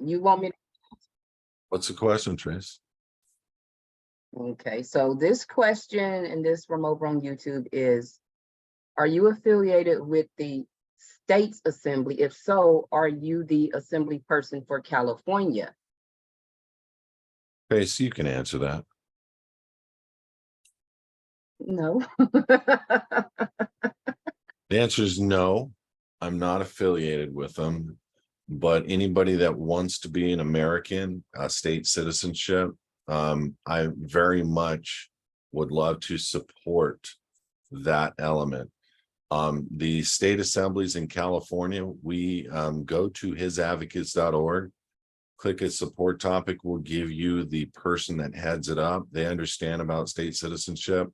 You want me What's the question, Trace? Okay, so this question and this from over on YouTube is, are you affiliated with the State Assembly? If so, are you the assembly person for California? Trace, you can answer that. No. The answer is no, I'm not affiliated with them, but anybody that wants to be an American, state citizenship, I very much would love to support that element. The state assemblies in California, we go to HISAdvocates.org, click a support topic, will give you the person that heads it up. They understand about state citizenship.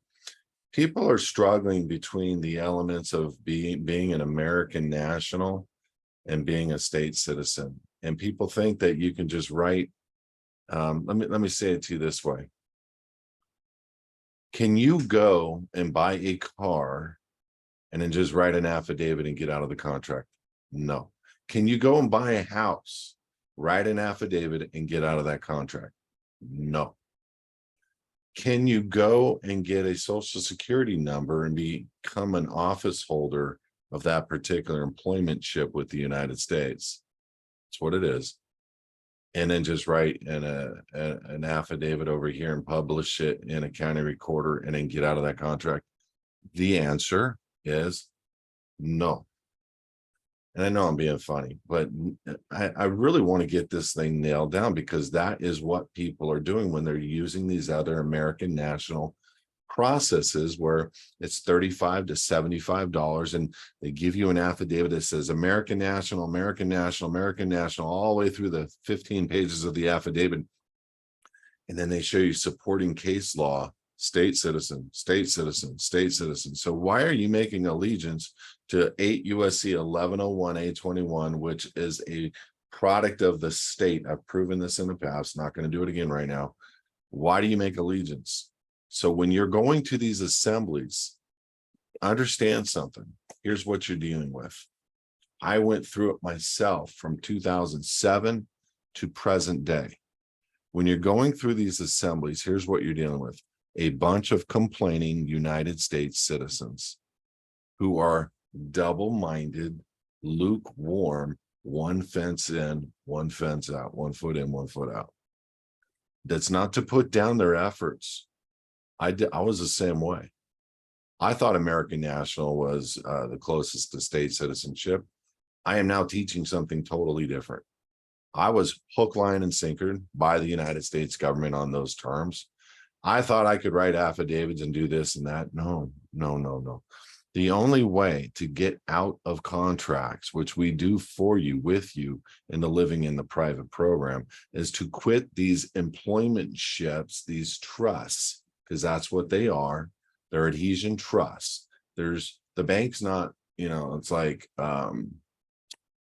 People are struggling between the elements of being an American national and being a state citizen. And people think that you can just write, let me say it to you this way. Can you go and buy a car and then just write an affidavit and get out of the contract? No. Can you go and buy a house, write an affidavit and get out of that contract? No. Can you go and get a social security number and become an office holder of that particular employmentship with the United States? That's what it is. And then just write an affidavit over here and publish it in a county recorder and then get out of that contract? The answer is no. And I know I'm being funny, but I really want to get this thing nailed down, because that is what people are doing when they're using these other American national processes where it's $35 to $75 and they give you an affidavit that says American National, American National, American National, all the way through the 15 pages of the affidavit. And then they show you supporting case law, state citizen, state citizen, state citizen. So why are you making allegiance to 8 USC 1101 A21, which is a product of the state? I've proven this in the past, not going to do it again right now. Why do you make allegiance? So when you're going to these assemblies, understand something. Here's what you're dealing with. I went through it myself from 2007 to present day. When you're going through these assemblies, here's what you're dealing with. A bunch of complaining United States citizens who are double-minded, lukewarm, one fence in, one fence out, 1 foot in, 1 foot out. That's not to put down their efforts. I was the same way. I thought American National was the closest to state citizenship. I am now teaching something totally different. I was hook, line, and sinker by the United States government on those terms. I thought I could write affidavits and do this and that. No, no, no, no. The only way to get out of contracts, which we do for you, with you, in the living in the private program, is to quit these employment ships, these trusts, because that's what they are. They're adhesion trusts. There's the bank's not, it's like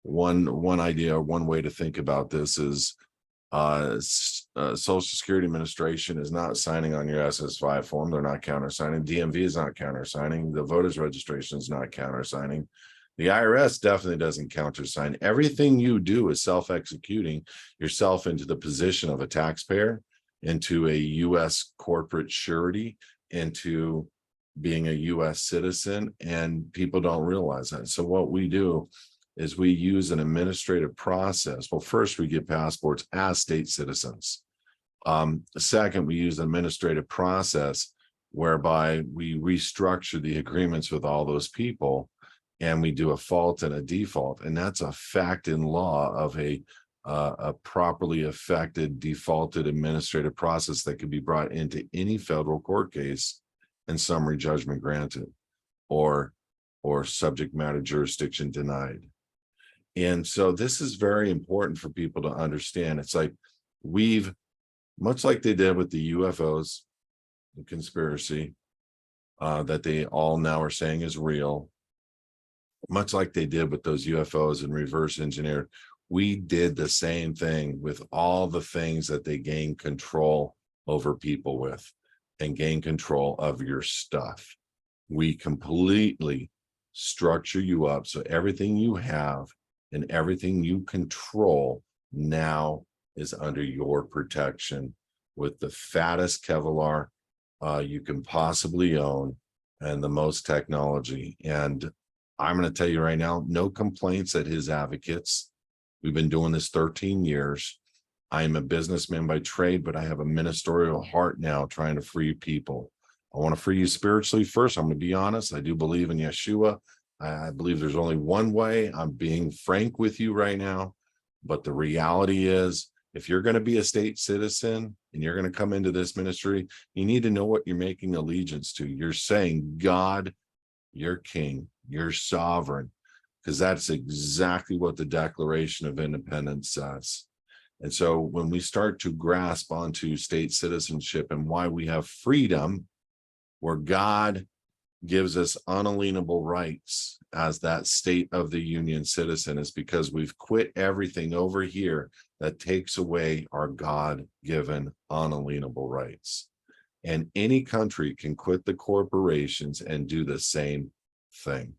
one idea or one way to think about this is Social Security Administration is not signing on your SS5 form. They're not countersigning. DMV is not countersigning. The voters registration is not countersigning. The IRS definitely doesn't countersign. Everything you do is self-executing yourself into the position of a taxpayer, into a U.S. corporate surety, into being a U.S. citizen, and people don't realize that. So what we do is we use an administrative process. Well, first we get passports as state citizens. Second, we use an administrative process whereby we restructure the agreements with all those people, and we do a fault and a default. And that's a fact in law of a properly affected defaulted administrative process that can be brought into any federal court case and summary judgment granted, or subject matter jurisdiction denied. And so this is very important for people to understand. It's like much like they did with the UFOs, the conspiracy that they all now are saying is real, much like they did with those UFOs and reverse engineered, we did the same thing with all the things that they gain control over people with and gain control of your stuff. We completely structure you up so everything you have and everything you control now is under your protection with the fattest Kevlar you can possibly own and the most technology. And I'm going to tell you right now, no complaints at HISAdvocates. We've been doing this 13 years. I am a businessman by trade, but I have a ministerial heart now trying to free people. I want to free you spiritually first. I'm going to be honest. I do believe in Yeshua. I believe there's only one way. I'm being frank with you right now. But the reality is, if you're going to be a state citizen and you're going to come into this ministry, you need to know what you're making allegiance to. You're saying, God, you're king, you're sovereign, because that's exactly what the Declaration of Independence says. And so when we start to grasp onto state citizenship and why we have freedom, where God gives us unalienable rights as that state of the union citizen, is because we've quit everything over here that takes away our God-given unalienable rights. And any country can quit the corporations and do the same thing.